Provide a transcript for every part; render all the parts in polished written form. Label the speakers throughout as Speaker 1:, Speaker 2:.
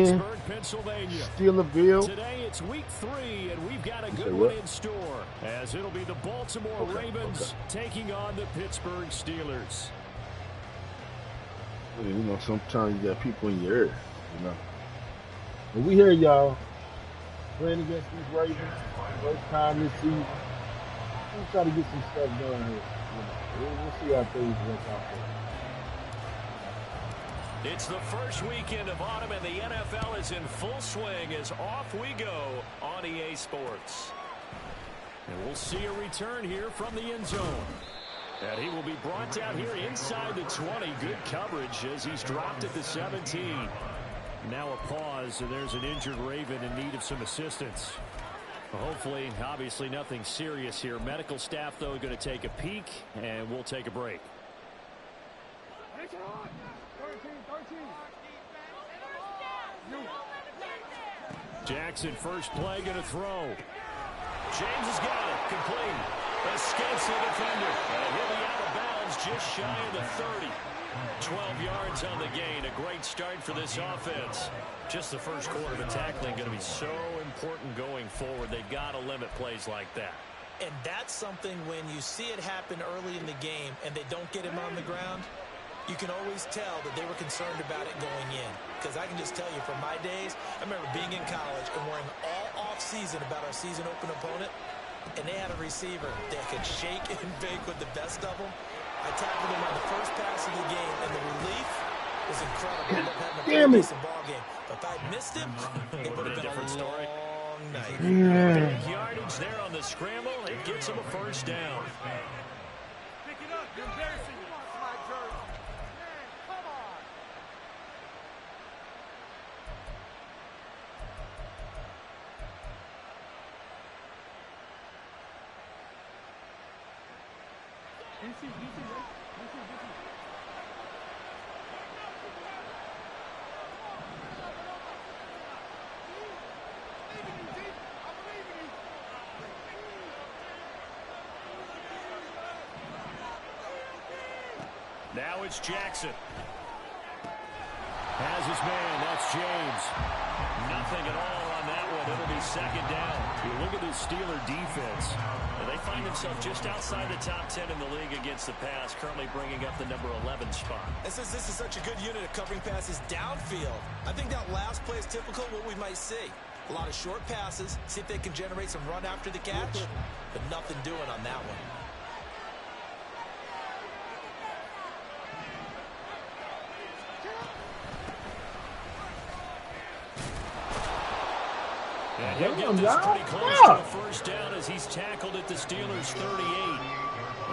Speaker 1: in Steelerville.
Speaker 2: Today it's week 3, and we've got a good one in store, as it'll be the Baltimore Ravens taking on the Pittsburgh Steelers.
Speaker 1: You know, sometimes you got people in your ear, you know. But we hear y'all playing against these Ravens, first time this season. We'll try to get some stuff done here. You know, we'll see how things work out for us.
Speaker 2: It's the first weekend of autumn, and the NFL is in full swing as off we go on EA Sports. And we'll see a return here from the end zone. And he will be brought down here inside the 20. Good coverage as he's dropped at the 17. Now a pause, and there's an injured Raven in need of some assistance. Hopefully, obviously nothing serious here. Medical staff, though, going to take a peek, and we'll take a break. Jackson, first play, going to throw. James has got it. Complete. Escapes the defender. And he'll be out of bounds just shy of the 30. 12 yards on the gain. A great start for this offense. Just the first quarter of the tackling going to be so important going forward. They've got to limit plays like that.
Speaker 3: And that's something when you see it happen early in the game and they don't get him on the ground, you can always tell that they were concerned about it going in. Because I can just tell you from my days, I remember being in college and worrying all off-season about our season open opponent, and they had a receiver that could shake and bake with the best of them. I tackled him on the first pass of the game, and the relief was incredible. Having a decent ball game. But if I missed him, it would have been a different story. Long night.
Speaker 2: Big yardage there on the scramble. It gets him a first down.
Speaker 4: Pick it up. You're embarrassing. My jersey. Man, come on.
Speaker 2: Now it's Jackson. Has his man. That's James. Nothing at all on that one. It'll be second down. You look at this Steeler defense. And they find themselves just outside the top 10 in the league against the pass, currently bringing up the number 11 spot.
Speaker 3: And since this is such a good unit of covering passes downfield, I think that last play is typical of what we might see. A lot of short passes, see if they can generate some run after the catch, but nothing doing on that one.
Speaker 2: And he'll get this pretty close to a first down as he's tackled at the Steelers' 38.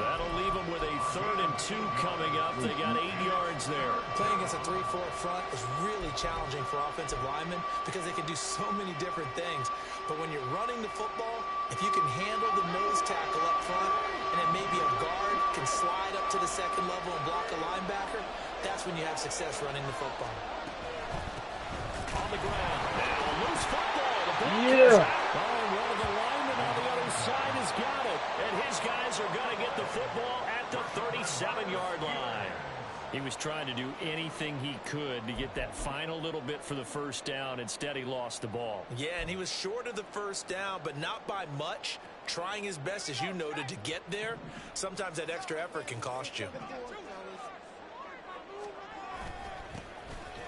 Speaker 2: That'll leave them with a 3rd and 2 coming up. They got 8 yards there.
Speaker 3: Playing against a 3-4 front is really challenging for offensive linemen because they can do so many different things. But when you're running the football, if you can handle the nose tackle up front, and then maybe a guard can slide up to the second level and block a linebacker, that's when you have success running the football.
Speaker 2: On the ground. Now, loose football.
Speaker 1: Yeah.
Speaker 2: Oh, one of the linemen on the other side has got it. And his guys are going to get the football at the 37-yard line. He was trying to do anything he could to get that final little bit for the first down. Instead, he lost the ball.
Speaker 3: Yeah, and he was short of the first down, but not by much. Trying his best, as you noted, to get there. Sometimes that extra effort can cost you.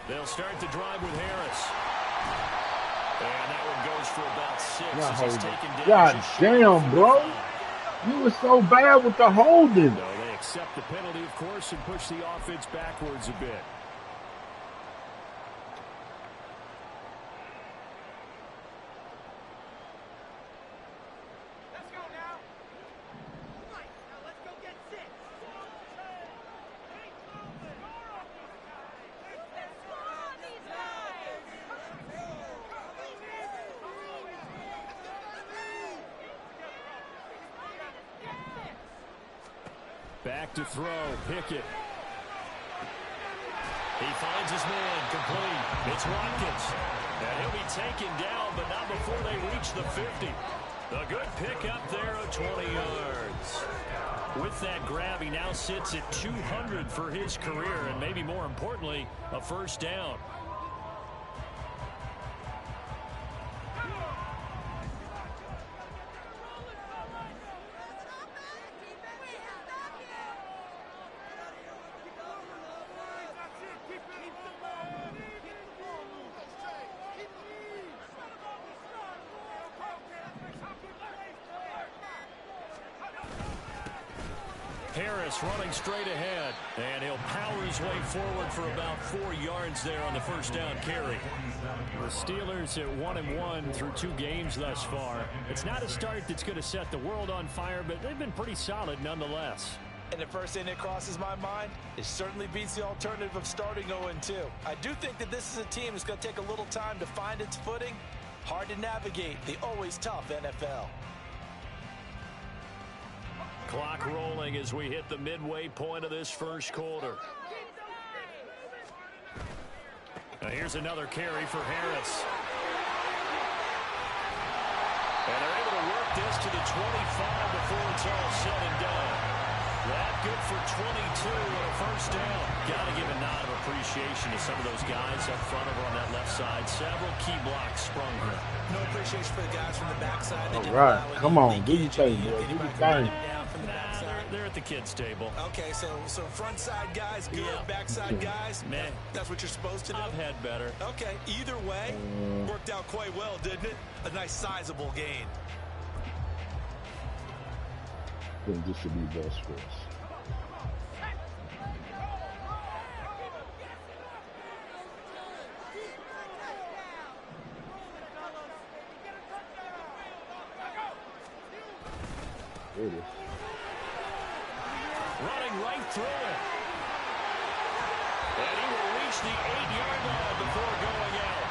Speaker 2: They'll start the drive with Harris. And that one goes for about 6 as he's taken down.
Speaker 1: God damn, bro. You were so bad with the holding.
Speaker 2: No, they accept the penalty, of course, and push the offense backwards a bit.
Speaker 4: Let's go now. Right, now let's go get 6.
Speaker 2: Back to throw. Pickett. He finds his man. Complete. It's Watkins. And he'll be taken down, but not before they reach the 50. A good pickup there of 20 yards. With that grab, he now sits at 200 for his career, and maybe more importantly, a first down. Harris running straight ahead, and he'll power his way forward for about 4 yards there on the first down carry. The Steelers at 1-1 through 2 games thus far. It's not a start that's going to set the world on fire, but they've been pretty solid nonetheless.
Speaker 3: And the first thing that crosses my mind, it certainly beats the alternative of starting 0-2. I do think that this is a team that's going to take a little time to find its footing. Hard to navigate the always tough NFL.
Speaker 2: Clock rolling as we hit the midway point of this first quarter. Now here's another carry for Harris. And they're able to work this to the 25 before it's all said and done. That good for 22 and a first down. Got to give a nod of appreciation to some of those guys up front over on that left side. Several key blocks sprung here.
Speaker 3: No appreciation for the guys from the backside.
Speaker 1: All right, come on, do your thing, boy. Do your thing.
Speaker 2: They're at the kids' table.
Speaker 3: Okay, so front side guys, good. Backside guys,
Speaker 2: man.
Speaker 3: That's what you're supposed to do?
Speaker 2: I've had better.
Speaker 3: Okay, either way, worked out quite well, didn't it? A nice sizable gain.
Speaker 1: I think this should be best for us. There it is.
Speaker 2: Running right through it. And he will reach the 8-yard line before going out.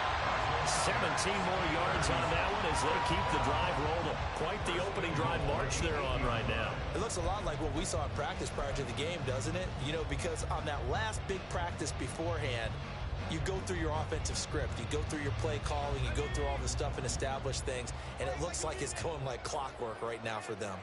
Speaker 2: 17 more yards on that one as they keep the drive rolling. Quite the opening drive march they're on right now.
Speaker 3: It looks a lot like what we saw in practice prior to the game, doesn't it? You know, because on that last big practice beforehand, you go through your offensive script, you go through your play calling, you go through all the stuff and establish things, and it looks like it's going like clockwork right now for them.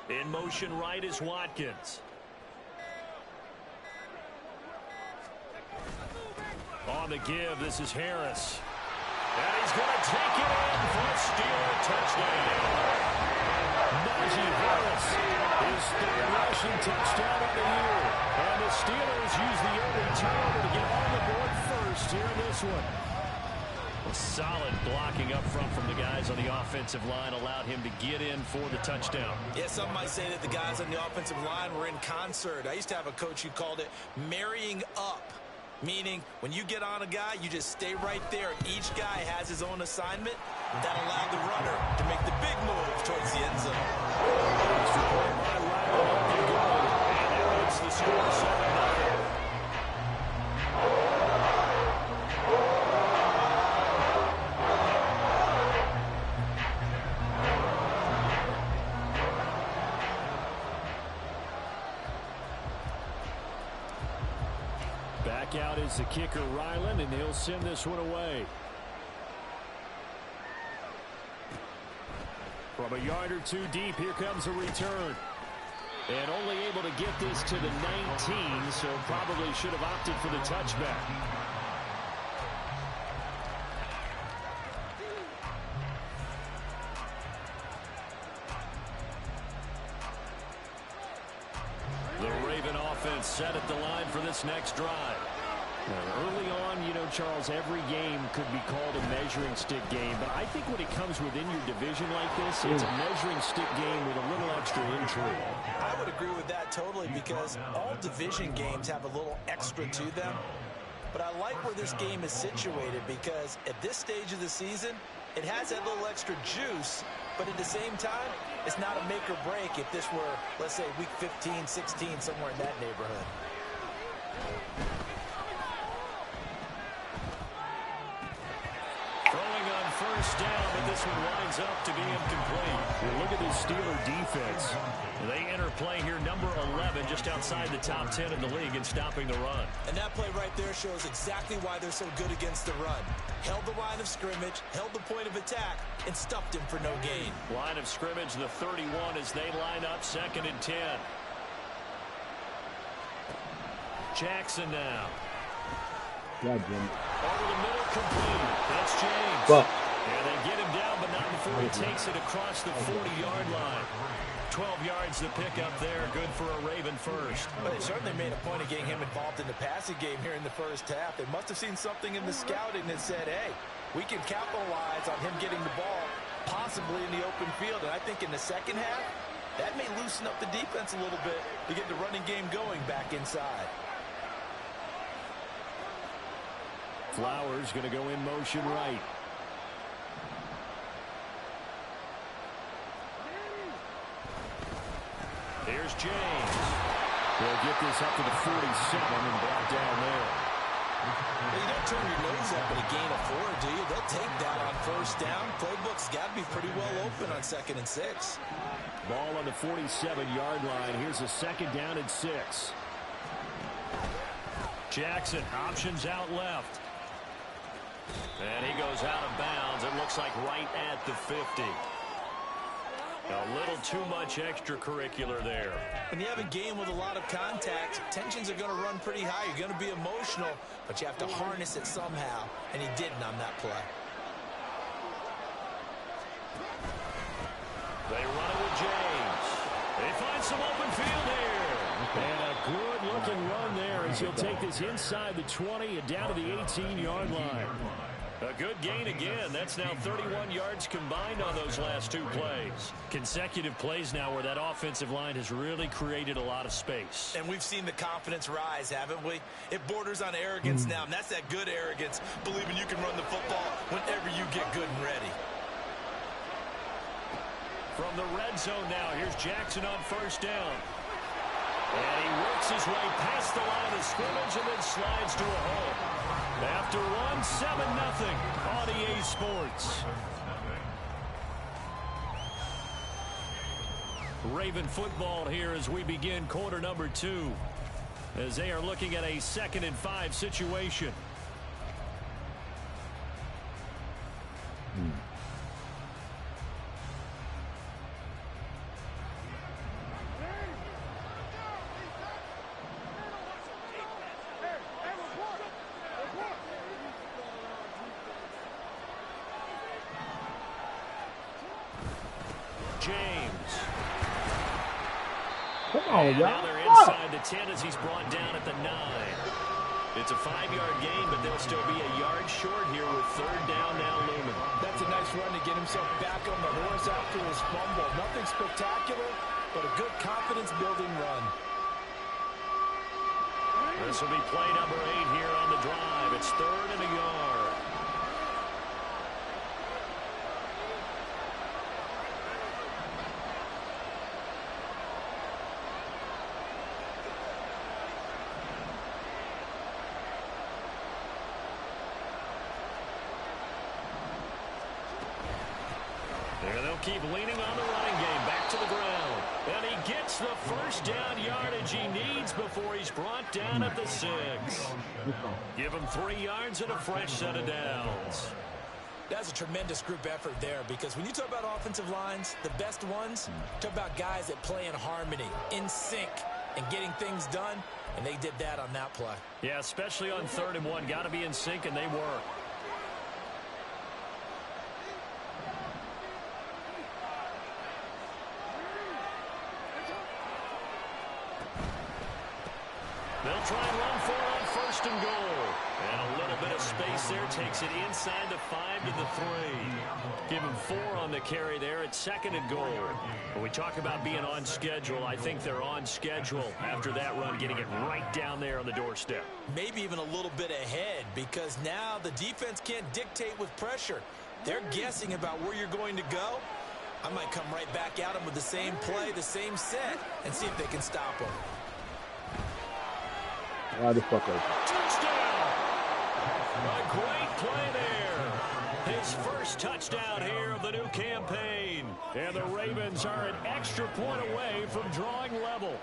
Speaker 2: In motion right is Watkins. On the give, this is Harris. And he's going to take it in for a Steeler touchdown. Najee Harris, his 3rd rushing touchdown of the year. And the Steelers use the early turnover to get on the board first here in this one. A solid blocking up front from the guys on the offensive line allowed him to get in for the touchdown.
Speaker 3: Yeah, some might say that the guys on the offensive line were in concert. I used to have a coach who called it marrying up, meaning when you get on a guy, you just stay right there. Each guy has his own assignment. That allowed the runner to make the big move towards the end zone.
Speaker 2: And that makes the score 7-9. Back out is the kicker, Ryland, and he'll send this one away. From a yard or two deep, here comes a return. And only able to get this to the 19, so probably should have opted for the touchback. The Raven offense set at the line for this next drive. Now, early on, you know, Charles, every game could be called a measuring stick game, but I think when it comes within your division like this, it's a measuring stick game with a little extra intrigue.
Speaker 3: I would agree with that totally because all division games have a little extra to them. But I like where this game is situated because at this stage of the season, it has that little extra juice, but at the same time, it's not a make or break if this were, let's say, week 15, 16, somewhere in that neighborhood.
Speaker 2: Throwing on first down, but this one winds up to be incomplete. Well, look at this Steeler defense. They enter play here, number 11, just outside the top 10 in the league in stopping the run.
Speaker 3: And that play right there shows exactly why they're so good against the run. Held the line of scrimmage, held the point of attack, and stuffed him for no gain.
Speaker 2: Line of scrimmage, the 31 as they line up, 2nd and 10. Jackson now.
Speaker 1: Yeah, Jim.
Speaker 2: Over the middle, complete. That's James.
Speaker 1: But
Speaker 2: and they get him down, but not before he takes it across the 40-yard line. 12 yards to pick up there. Good for a Raven first.
Speaker 3: But they certainly made a point of getting him involved in the passing game here in the first half. They must have seen something in the scouting that said, hey, we can capitalize on him getting the ball possibly in the open field. And I think in the second half, that may loosen up the defense a little bit to get the running game going back inside.
Speaker 2: Flowers going to go in motion right. Here's James. They'll get this up to the 47 and brought down there.
Speaker 3: Well, you don't turn your nose up at a gain of 4, do you? They'll take that on first down. Playbook's got to be pretty well open on 2nd and 6.
Speaker 2: Ball on the 47-yard line. Here's a 2nd down and 6. Jackson options out left. And he goes out of bounds. It looks like right at the 50. A little too much extracurricular there.
Speaker 3: When you have a game with a lot of contact, tensions are going to run pretty high. You're going to be emotional, but you have to harness it somehow, and he didn't on that play.
Speaker 2: They run it with James. They find some open field here. And a good-looking run there as he'll take this inside the 20 and down to the 18-yard line. A good gain again. That's now 31 yards combined on those last 2 plays. Consecutive plays now where that offensive line has really created a lot of space.
Speaker 3: And we've seen the confidence rise, haven't we? It borders on arrogance now, and that's that good arrogance, believing you can run the football whenever you get good and ready.
Speaker 2: From the red zone now, here's Jackson on first down. And he works his way past the line of scrimmage and then slides to a hole. After one, 7-0 on EA Sports. Raven football here as we begin quarter number 2. As they are looking at a 2nd and 5 situation. James.
Speaker 1: Come on, y'all.
Speaker 2: Now they're inside the 10 as he's brought down at the 9. It's a 5-yard gain, but they'll still be a yard short here with 3rd down now looming.
Speaker 3: That's a nice run to get himself back on the horse after his fumble. Nothing spectacular, but a good confidence-building run.
Speaker 2: This will be play number 8 here on the drive. It's 3rd and a yard. Keep leaning on the running game. Back to the ground. And he gets the first down yardage he needs before he's brought down at the 6. Give him 3 yards and a fresh set of downs.
Speaker 3: That's a tremendous group effort there, because when you talk about offensive lines, the best ones, talk about guys that play in harmony, in sync, and getting things done, and they did that on that play.
Speaker 2: Yeah, especially on 3rd and 1. Got to be in sync, and they were. They'll try and run for it on 1st and goal. And a little bit of space there takes it inside the 5 to the 3. Give him 4 on the carry there at 2nd and goal. When we talk about being on schedule, I think they're on schedule after that run, getting it right down there on the doorstep.
Speaker 3: Maybe even a little bit ahead, because now the defense can't dictate with pressure. They're guessing about where you're going to go. I might come right back at them with the same play, the same set, and see if they can stop them.
Speaker 1: Why the fuck open?
Speaker 2: Touchdown! A great play there. His first touchdown here of the new campaign. And the Ravens are an extra point away from drawing level.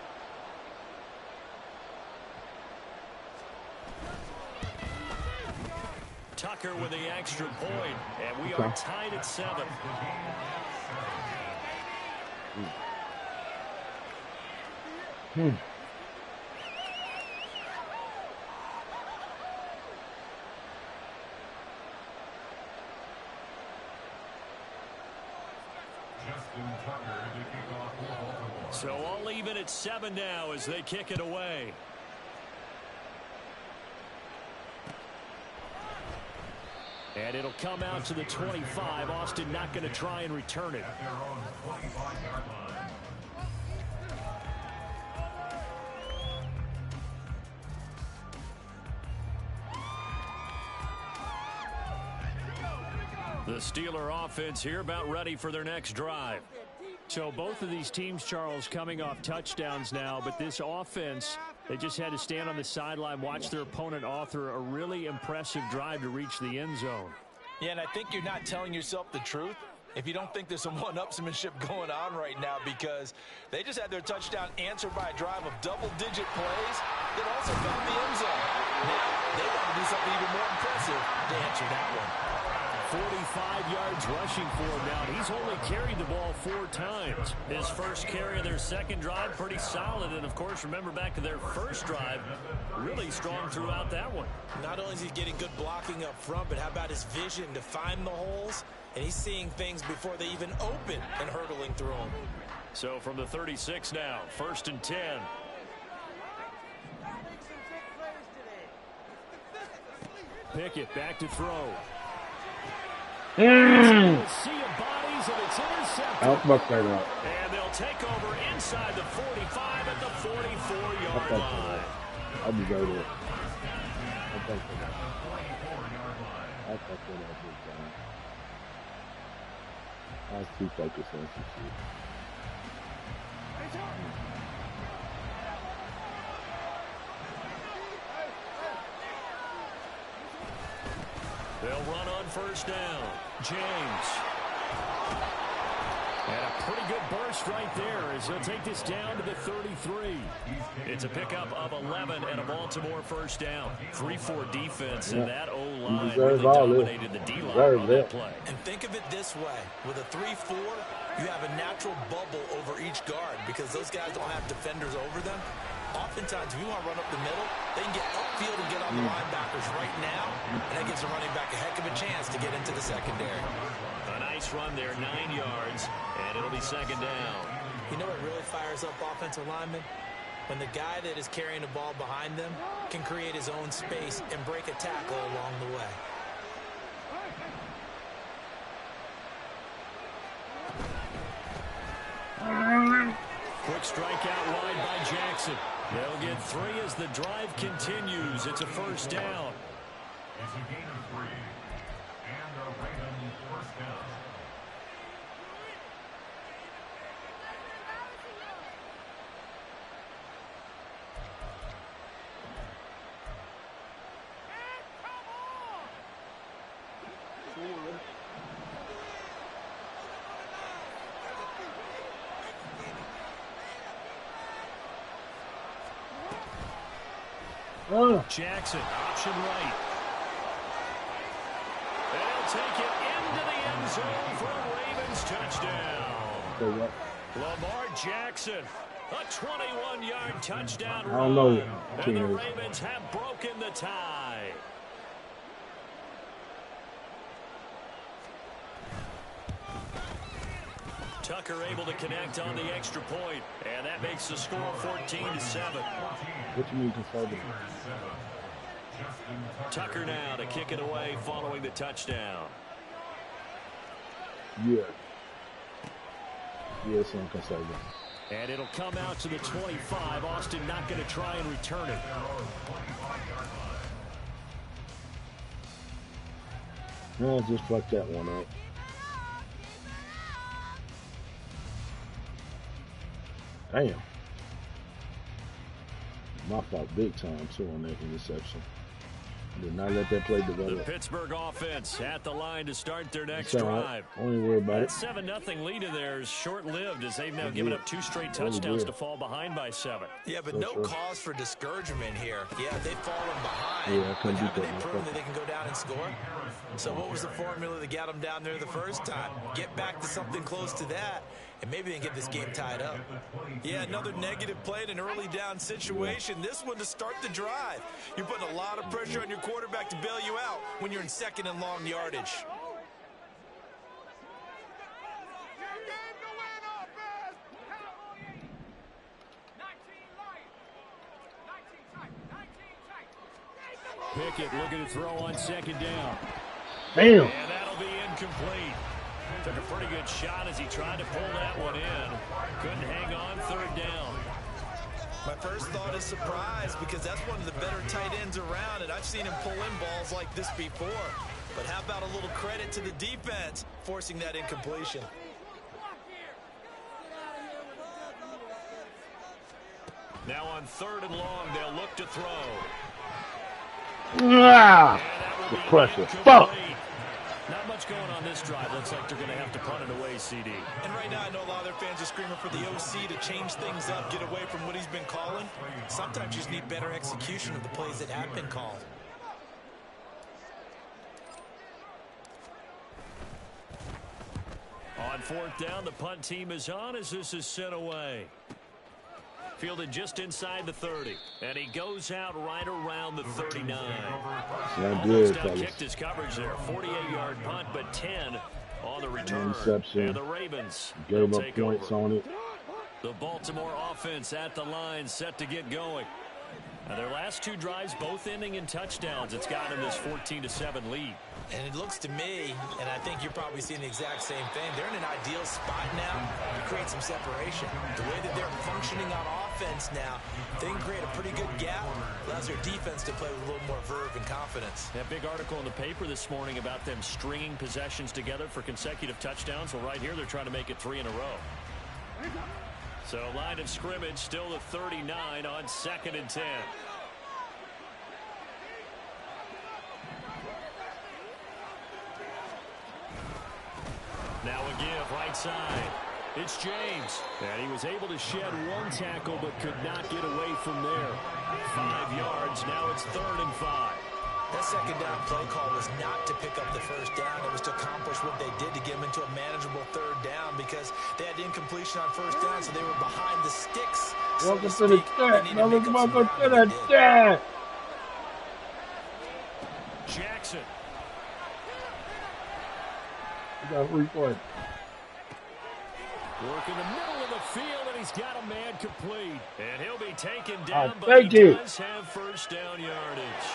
Speaker 2: Tucker with the extra point, and we are tied at 7. So all even at 7 now as they kick it away. And it'll come out to the 25. Austin not going to try and return it. The Steeler offense here about ready for their next drive. So both of these teams, Charles, coming off touchdowns now, but this offense, they just had to stand on the sideline, watch their opponent author a really impressive drive to reach the end zone.
Speaker 3: Yeah, and I think you're not telling yourself the truth if you don't think there's some one-upsmanship going on right now, because they just had their touchdown answered by a drive of double-digit plays that also found the end zone. Now, they want to do something even more impressive to answer that one.
Speaker 2: 45 yards rushing for him now. He's only carried the ball 4 times. His first carry of their second drive, pretty solid. And, of course, remember back to their first drive, really strong throughout that one.
Speaker 3: Not only is he getting good blocking up front, but how about his vision to find the holes? And he's seeing things before they even open and hurdling through them.
Speaker 2: So from the 36 now, 1st and 10. Pickett back to throw.
Speaker 1: I'll fuck that up.
Speaker 2: And they'll take over inside the 45 at the 44-yard line.
Speaker 1: I deserve it. I'll fuck that up. I'll fuck that up big time. I was too focused on some shit.
Speaker 2: They'll run on 1st down. James. And a pretty good burst right there as he'll take this down to the 33. It's a pickup of 11 and a Baltimore 1st down. 3-4 defense, and that O-line really dominated the D-line on that play.
Speaker 3: And think of it this way. With a 3-4, you have a natural bubble over each guard because those guys don't have defenders over them. Oftentimes, if you want to run up the middle, they can get upfield and get on the linebackers right now, and that gives the running back a heck of a chance to get into the secondary.
Speaker 2: A nice run there, 9 yards, and it'll be 2nd down.
Speaker 3: You know what really fires up offensive linemen? When the guy that is carrying the ball behind them can create his own space and break a tackle along the way.
Speaker 2: Quick strike out wide by Jackson. They'll get 3 as the drive continues. It's a 1st down.
Speaker 5: It's a gain of 3. And a Ravens 1st down.
Speaker 2: Jackson, option right. They'll take it into the end zone for a Ravens touchdown. Lamar Jackson, a 21-yard touchdown run.
Speaker 1: I don't know.
Speaker 2: And the Ravens have broken the tie. Tucker able to connect on the extra point, and that makes the score 14-7.
Speaker 1: What you mean conservative?
Speaker 2: Tucker now to kick it away following the touchdown.
Speaker 1: Yeah. Yeah, some conservative.
Speaker 2: And it'll come out to the 25. Austin not going to try and return it.
Speaker 1: No, just fuck that one up. Damn. My fault big time, too, on that interception. Did not let that play develop.
Speaker 2: The Pittsburgh offense at the line to start their next drive.
Speaker 1: Don't worry about it.
Speaker 2: That 7-0 lead in there is short-lived as they've now given up 2 straight touchdowns to fall behind by 7.
Speaker 3: Yeah, but no cause for discouragement here. Yeah, they've fallen behind.
Speaker 1: Yeah,
Speaker 3: but haven't they proven that they can go down and score? So what was the formula that got them down there the first time? Get back to something close to that, and maybe they can get this game tied up. Yeah, another negative play in an early down situation. This one to start the drive. You're putting a lot of pressure on your quarterback to bail you out when you're in 2nd and long yardage.
Speaker 2: Pickett looking to throw on second down.
Speaker 1: Damn.
Speaker 2: And that'll be incomplete. Took a pretty good shot as he tried to pull that one in. Couldn't hang on third down.
Speaker 3: My first thought is surprise because that's one of the better tight ends around, and I've seen him pull in balls like this before. But how about a little credit to the defense forcing that incompletion?
Speaker 2: Now on third and long, they'll look to throw.
Speaker 1: Ah, the pressure. Fuck.
Speaker 2: Not much going on this drive. Looks like they're going to have to punt it away, CD.
Speaker 3: And right now, I know a lot of their fans are screaming for the OC to change things up, get away from what he's been calling. Sometimes you just need better execution of the plays that have been called.
Speaker 2: On fourth down, the punt team is on as this is sent away. Fielded just inside the 30. And he goes out right around the 39.
Speaker 1: Not good,
Speaker 2: Kicked his coverage there. 48-yard punt, but 10 on the return.
Speaker 1: Interception.
Speaker 2: And the Ravens
Speaker 1: gave up
Speaker 2: take
Speaker 1: points
Speaker 2: over.
Speaker 1: on it.
Speaker 2: The Baltimore offense at the line, set to get going. Now their last two drives, both ending in touchdowns. It's gotten them this 14-7 lead.
Speaker 3: And it looks to me, and I think you're probably seeing the exact same thing, they're in an ideal spot now to create some separation. The way that they're functioning on offense now, they can create a pretty good gap. Allows their defense to play with a little more verve and confidence.
Speaker 2: That big article in the paper this morning about them stringing possessions together for consecutive touchdowns. Well, right here, they're trying to make it 3 in a row. So line of scrimmage, still the 39 on 2nd and 10. Now a give right side. It's James. And he was able to shed one tackle but could not get away from there. 5 yards. Now it's 3rd and 5.
Speaker 3: That second down play call was not to pick up the first down. It was to accomplish what they did to get them into a manageable 3rd down because they had incompletion on first down, so they were behind the sticks.
Speaker 1: Welcome to the chat. Welcome to the chat.
Speaker 2: Jackson.
Speaker 1: You got a replay.
Speaker 2: Work in the middle of the field, and he's got a man complete. And he'll be taken down, but
Speaker 1: thank
Speaker 2: he
Speaker 1: you.
Speaker 2: does have first down yardage.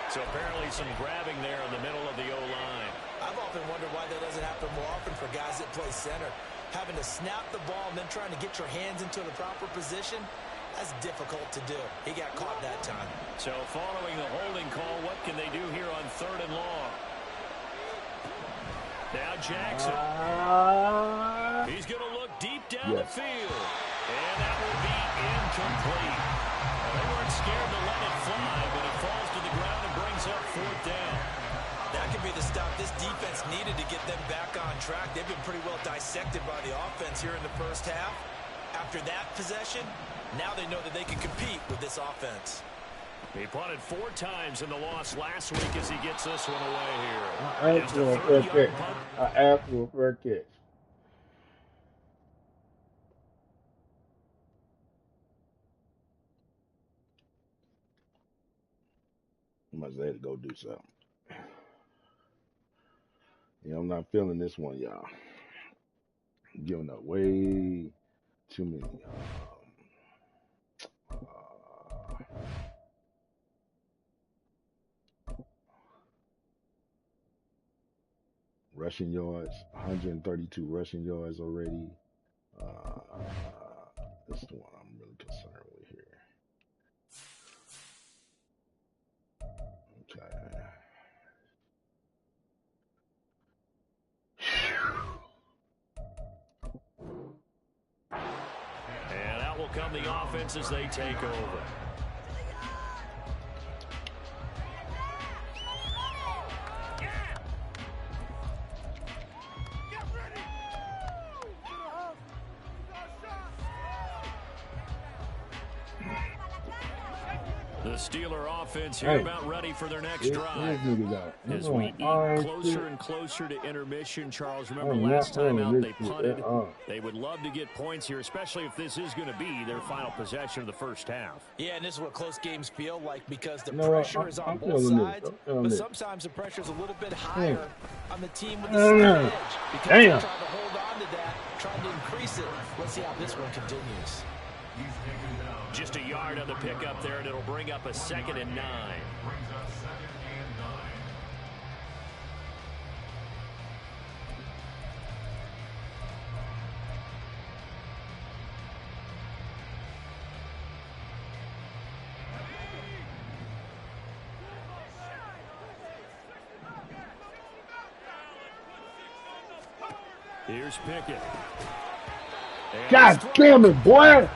Speaker 2: So apparently some grabbing there in the middle of the O-line.
Speaker 3: I've often wondered why that doesn't happen more often for guys that play center. Having to snap the ball and then trying to get your hands into the proper position, that's difficult to do. He got caught that time.
Speaker 2: So following the holding call, what can they do here on 3rd and long? Now Jackson. He's going to look deep down the field. And that will be incomplete. Well, they weren't scared to let it fly, but it falls to the ground and brings up 4th down.
Speaker 3: That could be the stop this defense needed to get them back on track. They've been pretty well dissected by the offense here in the first half. After that possession, now they know that they can compete with this offense.
Speaker 2: He punted 4 times in the loss last week as he gets this one away here.
Speaker 1: I asked for a fair catch. I asked for a fair catch. I must have to go do something. Yeah, I'm not feeling this one, y'all. Giving up way too many. Rushing yards, 132 rushing yards already. This is the one I'm really concerned with here. Okay.
Speaker 2: And out will come the offense as they take over. The Steeler offense here about ready for their next drive. As we eat closer and closer to intermission, Charles, remember last time out they punted. They would love to get points here, especially if this is going to be their final possession of the first half.
Speaker 3: Yeah, and this is what close games feel like because the pressure is on both sides, but sometimes the pressure is a little bit higher on the team with the side edge because they're trying to hold on to that, trying to increase it. Let's see how this one continues.
Speaker 2: just a yard on the pickup there, and it'll bring up a 2nd and 9.
Speaker 5: Brings up 2nd and 9.
Speaker 2: Here's Pickett.
Speaker 1: God damn it, boy!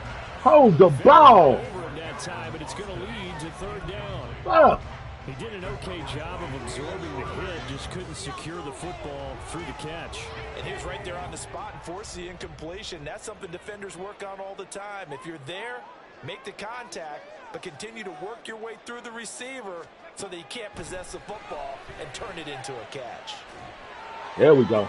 Speaker 1: Hold the ball!
Speaker 2: Over in that time, but it's going to lead to 3rd down.
Speaker 1: Fuck!
Speaker 2: He did an okay job of absorbing the hit, just couldn't secure the football through the catch.
Speaker 3: And he was right there on the spot and forced the incompletion. That's something defenders work on all the time. If you're there, make the contact, but continue to work your way through the receiver so that you can't possess the football and turn it into a catch.
Speaker 1: There we go.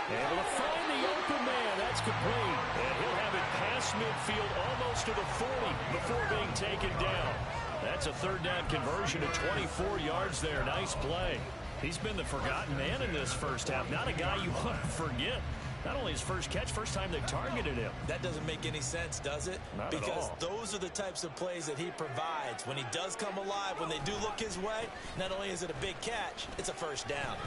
Speaker 2: Able to find the open man. That's complete. And he'll have it past midfield almost to the 40 before being taken down. That's a 3rd down conversion of 24 yards there. Nice play. He's been the forgotten man in this first half. Not a guy you want to forget. Not only his first catch, first time they targeted him.
Speaker 3: That doesn't make any sense, does it?
Speaker 2: Not
Speaker 3: because
Speaker 2: at all.
Speaker 3: Those are the types of plays that he provides. When he does come alive, when they do look his way, not only is it a big catch, it's a first down.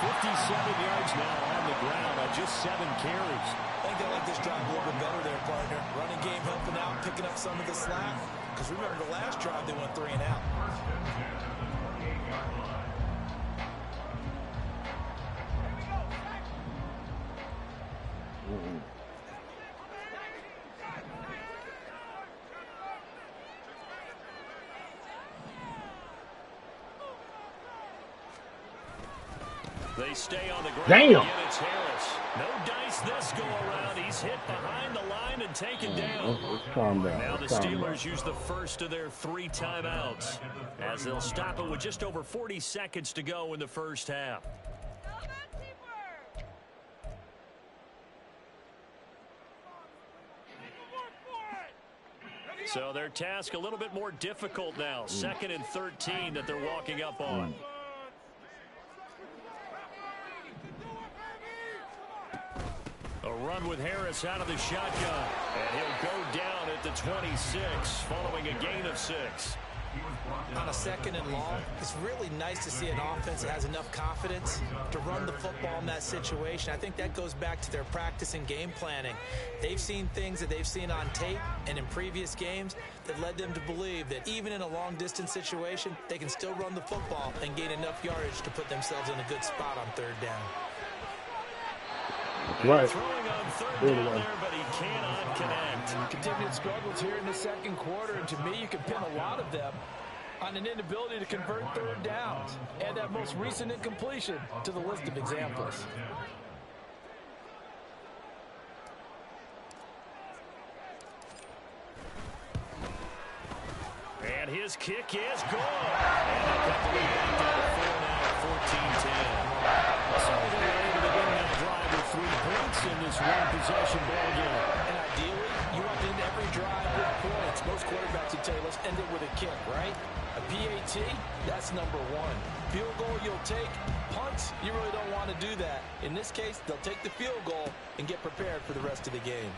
Speaker 2: 57 yards now on the ground on just 7 carries.
Speaker 3: I think they like this drive a little bit better there, partner. Running game helping out, picking up some of the slack. Because remember, the last drive, they went 3 and out.
Speaker 2: They stay on the ground.
Speaker 1: Damn.
Speaker 2: Again, it's Harris. No dice this go around. He's hit behind the line and taken down.
Speaker 1: Let's calm down.
Speaker 2: Now the
Speaker 1: Let's calm down.
Speaker 2: Steelers use the first of their 3 timeouts as they'll stop it with just over 40 seconds to go in the first half. So their task a little bit more difficult now. 2nd and 13 that they're walking up on. A run with Harris out of the shotgun. And he'll go down at the 26 following a gain of 6.
Speaker 3: On a 2nd and long, it's really nice to see an offense that has enough confidence to run the football in that situation. I think that goes back to their practice and game planning. They've seen things that they've seen on tape and in previous games that led them to believe that even in a long-distance situation, they can still run the football and gain enough yardage to put themselves in a good spot on 3rd down.
Speaker 1: That's right.
Speaker 2: Throwing on 3rd down there, but he cannot connect.
Speaker 6: Continued struggles here in the 2nd quarter, and to me, you can pin a lot of them on an inability to convert 3rd downs. Add that most recent incompletion to the list of examples.
Speaker 2: And his kick is good. And they cut the lead back down to 4 now at 14-10. So they are able to get that drive with 3 points in this one-possession ball game.
Speaker 3: And ideally, you want to end every drive with points. Most quarterbacks would tell you, let's end it with a kick, right? A PAT, that's number 1. Field goal you'll take. Punts, you really don't want to do that. In this case, they'll take the field goal and get prepared for the rest of the game.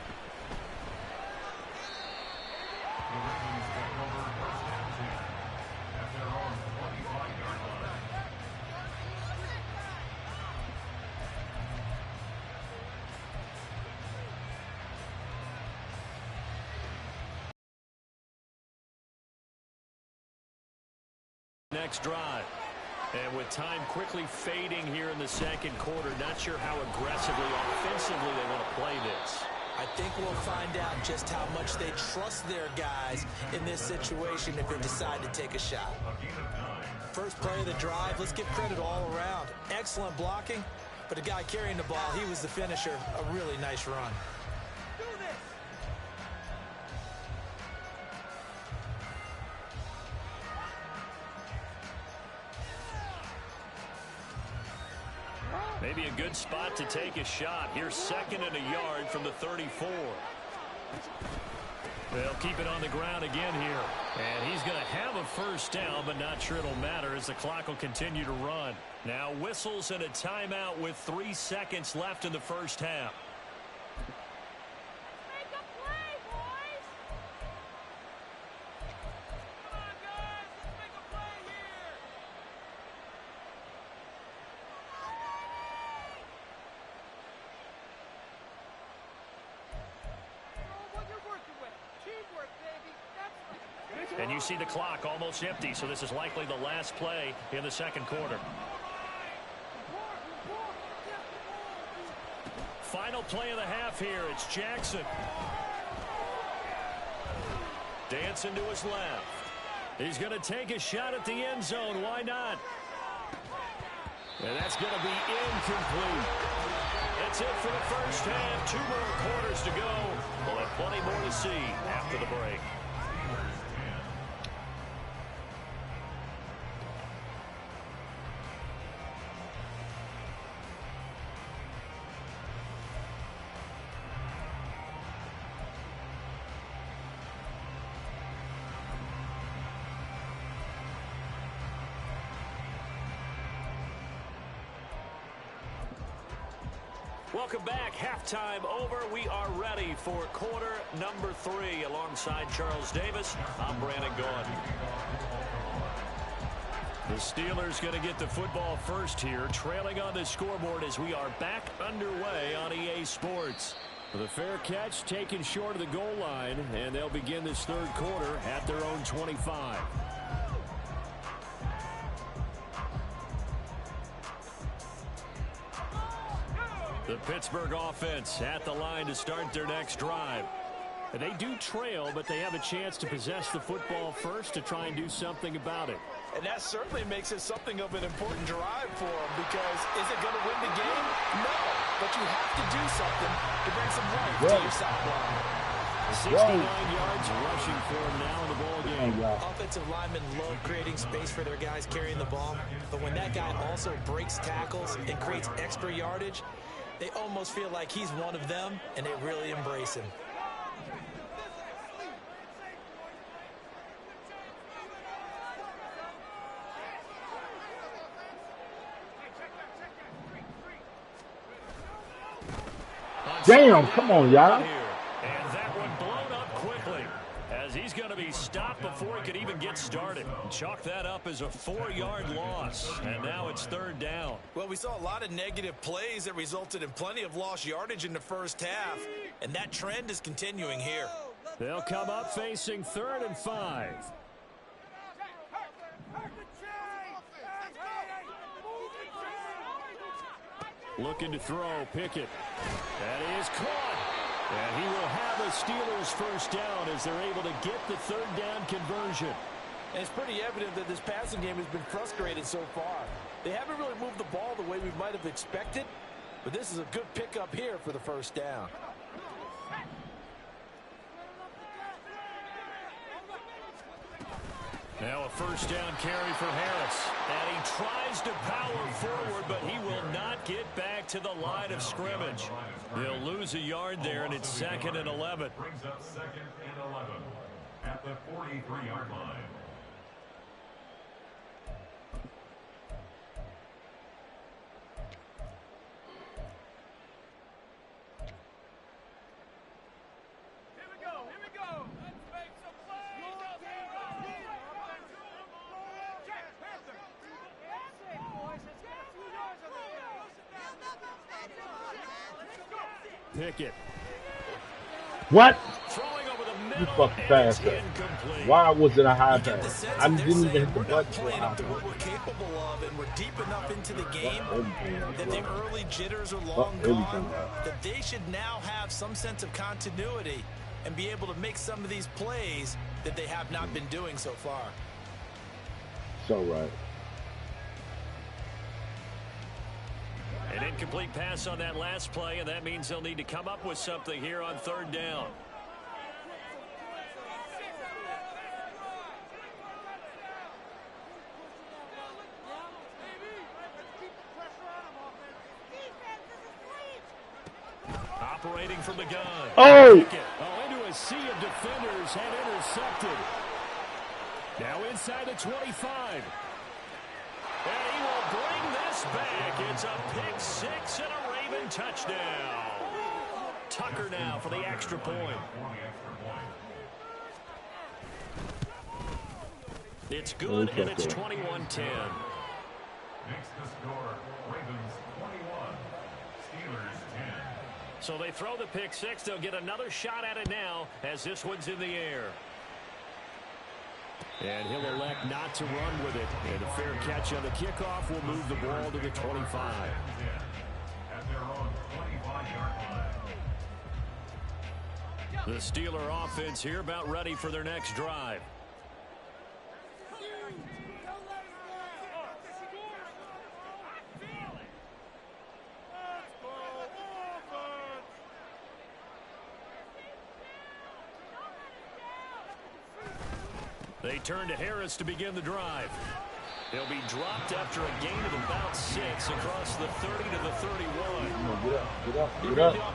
Speaker 2: Next drive. And with time quickly fading here in the 2nd quarter, not sure how aggressively, offensively they want to play this.
Speaker 3: I think we'll find out just how much they trust their guys in this situation if they decide to take a shot. First play of the drive, let's give credit all around. Excellent blocking, but the guy carrying the ball, he was the finisher. A really nice run.
Speaker 2: Maybe a good spot to take a shot. Here's 2nd and a yard from the 34. They'll keep it on the ground again here. And he's going to have a first down, but not sure it'll matter as the clock will continue to run. Now whistles and a timeout with 3 seconds left in the first half. And you see the clock almost empty, so this is likely the last play in the second quarter. Final play of the half here. It's Jackson. Dancing to his left. He's going to take a shot at the end zone. Why not? And that's going to be incomplete. That's it for the first half. 2 more quarters to go. We'll have plenty more to see after the break. Welcome back. Halftime over. We are ready for quarter number 3. Alongside Charles Davis, I'm Brandon Gaudin. The Steelers going to get the football first here, trailing on the scoreboard as we are back underway on EA Sports. The fair catch taken short of the goal line, and they'll begin this third quarter at their own 25. The Pittsburgh offense at the line to start their next drive. And they do trail, but they have a chance to possess the football first to try and do something about it.
Speaker 6: And that certainly makes it something of an important drive for them, because is it going to win the game? No. But you have to do something to bring some life to your sideline.
Speaker 2: 69 yards rushing for him now in the ball game.
Speaker 3: Offensive linemen love creating space for their guys carrying the ball. But when that guy also breaks tackles and creates extra yardage, they almost feel like he's one of them, and they really embrace him.
Speaker 1: Damn, come on, y'all.
Speaker 2: And that one blown up quickly as he's going to be stopped before he could even get started. Chalk that up as a 4-yard loss, and now it's third down.
Speaker 3: Well, we saw a lot of negative plays that resulted in plenty of lost yardage in the first half, and that trend is continuing here.
Speaker 2: They'll come up facing 3rd and 5. Looking to throw, Pickett. That is caught. And he will have a Steelers first down as they're able to get the third down conversion.
Speaker 6: And it's pretty evident that this passing game has been frustrated so far. They haven't really moved the ball the way we might have expected, but this is a good pickup here for the first down.
Speaker 2: Now a first down carry for Harris. And he tries to power forward, but he will not get back to the line of scrimmage. They'll lose a yard there, and it's 2nd and 11.
Speaker 5: Brings up 2nd and 11 at the 43-yard line.
Speaker 2: Pickett.
Speaker 1: What?
Speaker 2: Throwing over the
Speaker 1: You
Speaker 2: middle,
Speaker 1: fucking
Speaker 2: and
Speaker 1: fast.
Speaker 2: it's incomplete.
Speaker 1: Why was it a high
Speaker 3: You get the
Speaker 1: pass?
Speaker 3: sense
Speaker 1: I
Speaker 3: that
Speaker 1: didn't
Speaker 3: they're
Speaker 1: even
Speaker 3: saying
Speaker 1: hit the
Speaker 3: we're not
Speaker 1: button for a
Speaker 3: playing
Speaker 1: high
Speaker 3: up to what
Speaker 1: pass.
Speaker 3: we're capable of, and we're deep enough into the game
Speaker 1: Everything
Speaker 3: that the
Speaker 1: else, bro.
Speaker 3: early jitters are
Speaker 1: Fuck
Speaker 3: long
Speaker 1: everything
Speaker 3: gone,
Speaker 1: else.
Speaker 3: that they should now have some sense of continuity and be able to make some of these plays that they have not been doing so far.
Speaker 1: So right.
Speaker 2: An incomplete pass on that last play, and that means they'll need to come up with something here on third down. Operating from the gun.
Speaker 1: Oh!
Speaker 2: Into a sea of defenders and intercepted. Now inside the 25. And he will bring this back. It's a pick six and a Raven touchdown. Tucker now for the extra point. It's good, and it's 21-10.
Speaker 5: Next to score, Ravens 21, Steelers 10.
Speaker 2: So they throw the pick six. They'll get another shot at it now as this one's in the air. And he'll elect not to run with it. And a fair catch on the kickoff will move the ball to the 25.
Speaker 5: At their own 25-yard line.
Speaker 2: The Steeler offense here about ready for their next drive. They turn to Harris to begin the drive. He'll be dropped after a gain of about 6 across the 30 to the 31.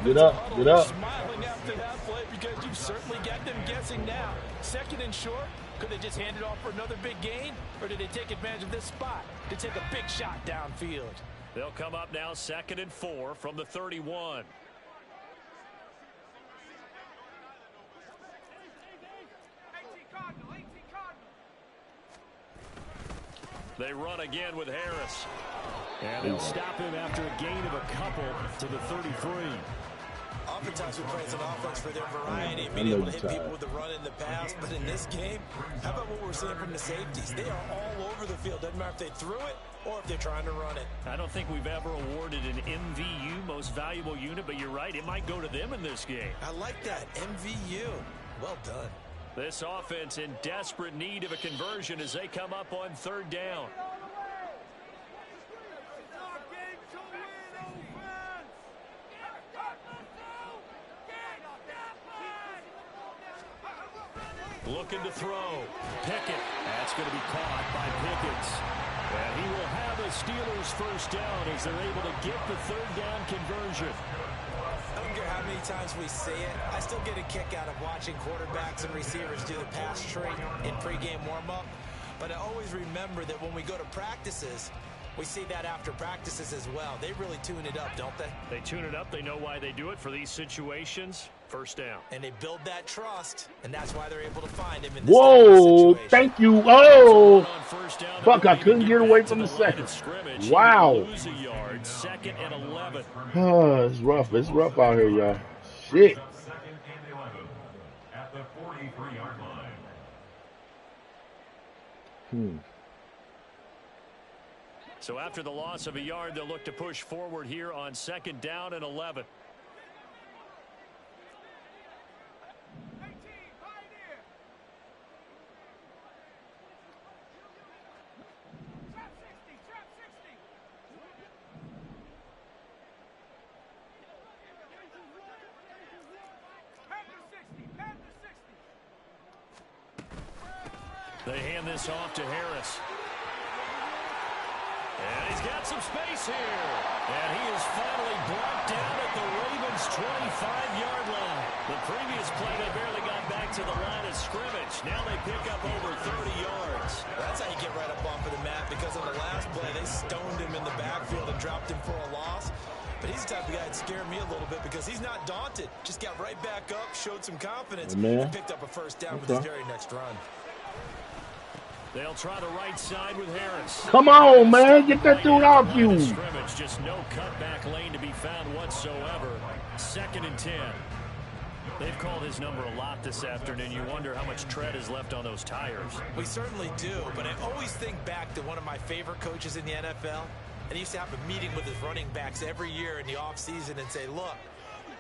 Speaker 1: Get up.
Speaker 6: Smiling after that play because you've certainly got them guessing now. Second and short, could they just hand it off for another big gain? Or did they take advantage of this spot to take a big shot downfield?
Speaker 2: They'll come up now 2nd and 4 from the 31. They run again with Harris. And they'll stop him after a gain of a couple to the 33.
Speaker 3: Oftentimes we praise an offense for their variety, being able to hit people with the run in the pass. But in this game, how about what we're seeing from the safeties? They are all over the field. Doesn't matter if they threw it or if they're trying to run it.
Speaker 2: I don't think we've ever awarded an MVU, most valuable unit, but you're right, it might go to them in this game.
Speaker 3: I like that. MVU. Well done.
Speaker 2: This offense in desperate need of a conversion as they come up on 3rd down. Looking to throw. Pickett. That's going to be caught by Pickens. And he will have a Steelers first down as they're able to get the 3rd down conversion.
Speaker 3: I don't care how many times we say it, I still get a kick out of watching quarterbacks and receivers do the pass tree in pregame warm-up. But I always remember that when we go to practices, we see that after practices as well. They really tune it up, don't they?
Speaker 2: They tune it up. They know why they do it for these situations. First down.
Speaker 3: And they build that trust, and that's why they're able to find him in this
Speaker 1: Whoa,
Speaker 3: situation.
Speaker 1: thank you. Oh, fuck, I couldn't get away from the second. Wow.
Speaker 2: Lose a yard, 2nd and 11.
Speaker 1: It's rough. It's rough out here, y'all. Shit.
Speaker 5: 2nd and 11 at the 43-yard line.
Speaker 2: So after the loss of a yard, they'll look to push forward here on 2nd down and 11. They hand this off to Harris. And he's got some space here. And he is finally brought down at the Ravens' 25-yard line. The previous play, they barely got back to the line of scrimmage. Now they pick up over 30 yards.
Speaker 3: That's how you get right up off of the mat, because on the last play, they stoned him in the backfield and dropped him for a loss. But he's the type of guy that scared me a little bit because he's not daunted. Just got right back up, showed some confidence, and picked up a first down with his very next run.
Speaker 2: They'll try the right side with Harris.
Speaker 1: Come on, man. Get that dude off you.
Speaker 2: Scrimmage, just no cutback lane to be found whatsoever. 2nd and 10. They've called his number a lot this afternoon. You wonder how much tread is left on those tires.
Speaker 3: We certainly do, but I always think back to one of my favorite coaches in the NFL. And he used to have a meeting with his running backs every year in the offseason and say, look,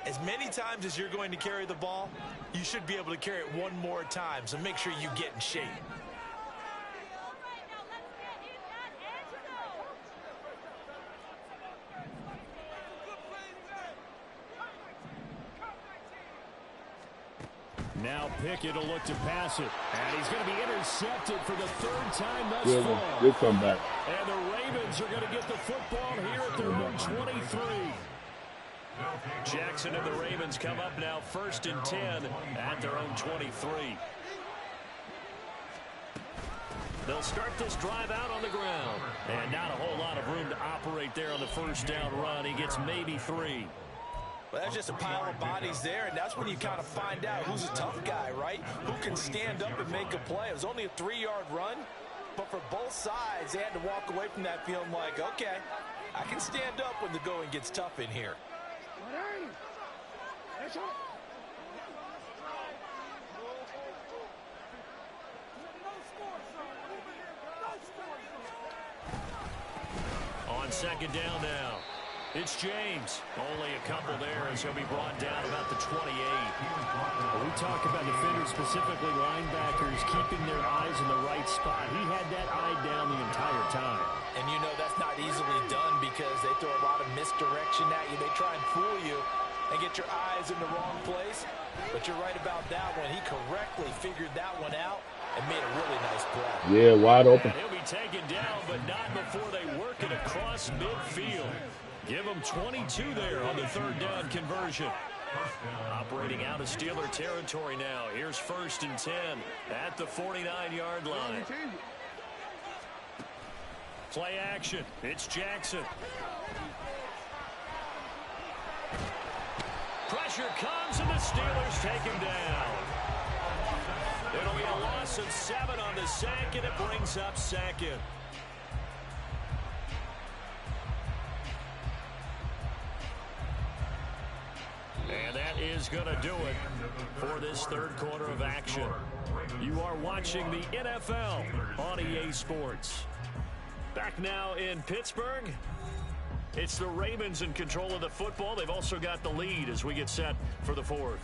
Speaker 3: as many times as you're going to carry the ball, you should be able to carry it one more time. So make sure you get in shape.
Speaker 2: Now Pickett will look to pass it. And he's going to be intercepted for the 3rd time thus far.
Speaker 1: Good comeback.
Speaker 2: And the Ravens are going to get the football here at their own 23. Jackson and the Ravens come up now 1st and 10 at their own 23. They'll start this drive out on the ground. And not a whole lot of room to operate there on the first down run. He gets maybe 3.
Speaker 3: Well, that's just a pile of bodies there, and that's when you kind of find out who's a tough guy, right? Who can stand up and make a play. It was only a 3-yard run, but for both sides, they had to walk away from that feeling like, okay, I can stand up when the going gets tough in here.
Speaker 2: on second down now. It's James. Only a couple there as he'll be brought down about the 28.
Speaker 7: Well, we talk about defenders, specifically linebackers, keeping their eyes in the right spot. He had that eye down the entire time.
Speaker 3: And you know that's not easily done because they throw a lot of misdirection at you. They try and fool you and get your eyes in the wrong place. But you're right about that one. He correctly figured that one out and made a really nice play.
Speaker 1: Yeah, wide open.
Speaker 2: And he'll be taken down, but not before they work it across midfield. Give him 22 there on the third down conversion. Operating out of Steeler territory now. Here's 1st and 10 at the 49-yard line. Play action. It's Jackson. Pressure comes, and the Steelers take him down. It'll be a loss of 7 on the sack, and it brings up 2nd. And that is going to do it for this third quarter of action. You are watching the NFL on EA Sports. Back now in Pittsburgh. It's the Ravens in control of the football. They've also got the lead as we get set for the fourth.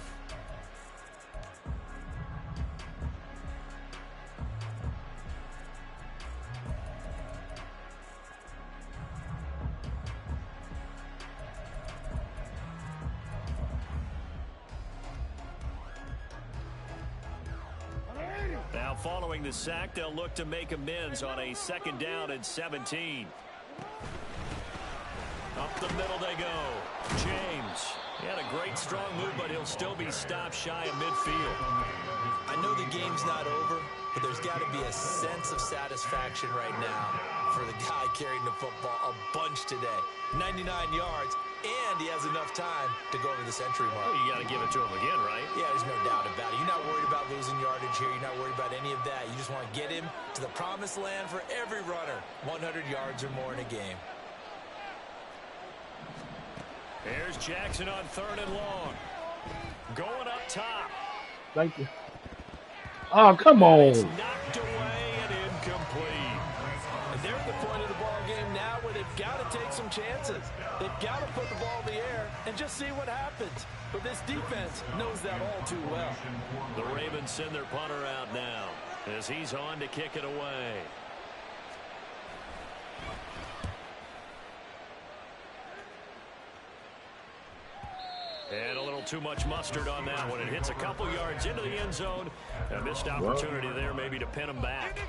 Speaker 2: Now following the sack, they'll look to make amends on a 2nd down and 17. Up the middle they go. James. He had a great strong move, but he'll still be stopped shy of midfield.
Speaker 3: I know the game's not over, but there's got to be a sense of satisfaction right now for the guy carrying the football a bunch today. 99 yards, and he has enough time to go over the century mark.
Speaker 2: Well, you got to give it to him again, right?
Speaker 3: Yeah, there's no doubt about it. You're not worried about losing yardage here. You're not worried about any of that. You just want to get him to the promised land for every runner. 100 yards or more in a game.
Speaker 2: Here's Jackson on 3rd and long. Going up top.
Speaker 1: Thank you. Oh, come on.
Speaker 2: It's knocked away and incomplete.
Speaker 6: And they're at the point of the ball game now where they've got to take some chances. They've got to put the ball in the air and just see what happens. But this defense knows that all too well.
Speaker 2: The Ravens send their punter out now as he's on to kick it away. And a little too much mustard on that one. It hits a couple yards into the end zone. A missed opportunity there maybe to pin him back.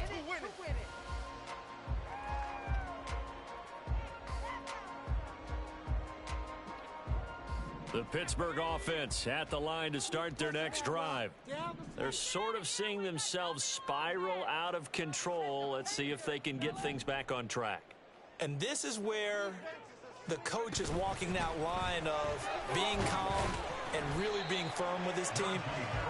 Speaker 2: The Pittsburgh offense at the line to start their next drive. They're sort of seeing themselves spiral out of control. Let's see if they can get things back on track.
Speaker 3: And this is where the coach is walking that line of being calm and really being firm with his team.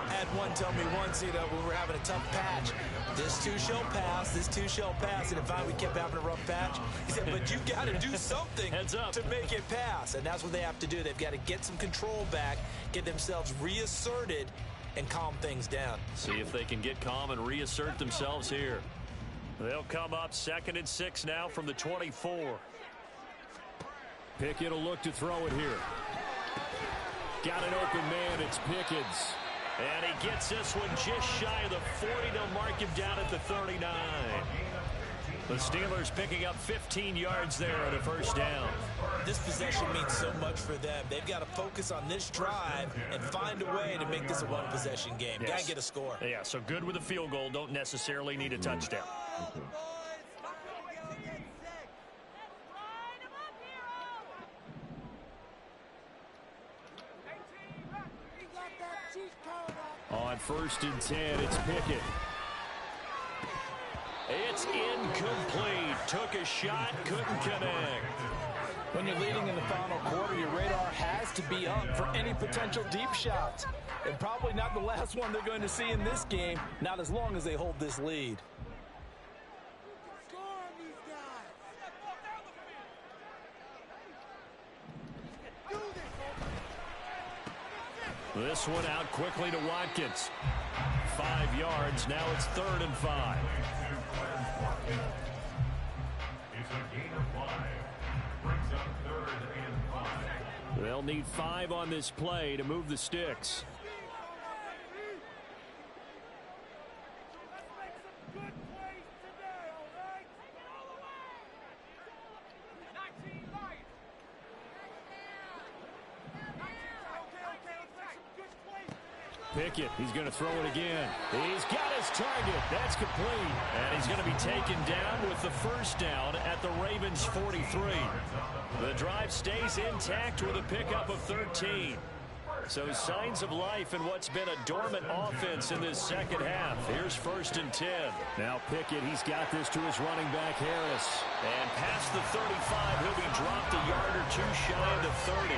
Speaker 3: I had one tell me once, when we were having a tough patch, this too shall pass, this too shall pass. And if we kept having a rough patch, he said, but you got to do something to make it pass. And that's what they have to do. They've got to get some control back, get themselves reasserted, and calm things down.
Speaker 2: See if they can get calm and reassert themselves here. They'll come up 2nd and 6 now from the 24. Pickett will look to throw it here. Got an open man. It's Pickens. And he gets this one just shy of the 40. They'll mark him down at the 39. The Steelers picking up 15 yards there on a 1st down.
Speaker 3: This possession means so much for them. They've got to focus on this drive and find a way to make this a one-possession game.
Speaker 2: Yes.
Speaker 3: Got to get a score.
Speaker 2: Yeah, so good with a field goal. Don't necessarily need a touchdown.
Speaker 1: Okay.
Speaker 2: On 1st and 10, it's Pickett. It's incomplete. Took a shot, couldn't connect.
Speaker 6: When you're leading in the final quarter, your radar has to be up for any potential deep shots. And probably not the last one they're going to see in this game, not as long as they hold this lead.
Speaker 2: This one out quickly to Watkins. 5 yards. Now it's 3rd and 5.
Speaker 5: It's a gain of 5.
Speaker 7: They'll need 5 on this play to move the sticks. Pickett, he's going to throw it again. He's got his target. That's complete. And he's going to be taken down with the first down at the Ravens' 43. The drive stays intact with a pickup of 13. So signs of life in what's been a dormant offense in this second half. Here's 1st and 10. Now Pickett, he's got this to his running back Harris. And past the 35, he'll be dropped a yard or 2 shy of the 30.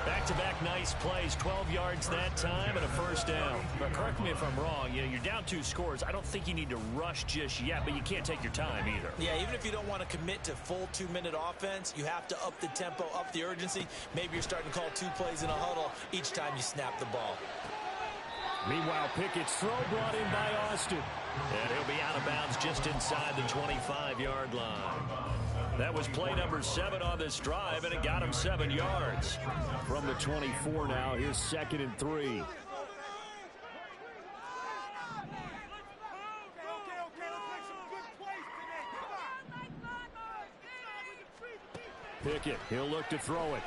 Speaker 7: Back-to-back nice plays, 12 yards that time and a first down.
Speaker 6: But correct me if I'm wrong, you're down 2 scores. I don't think you need to rush just yet, but you can't take your time either.
Speaker 3: Yeah, even if you don't want to commit to full 2-minute offense, you have to up the tempo, up the urgency. Maybe you're starting to call 2 plays in a huddle each time you snap the ball.
Speaker 7: Meanwhile, Pickett's throw brought in by Austin.
Speaker 2: And he'll be out of bounds just inside the 25-yard line. That was play number 7 on this drive, and it got him 7 yards.
Speaker 7: From the 24 now, here's 2nd and 3. Pickett, he'll look to throw it.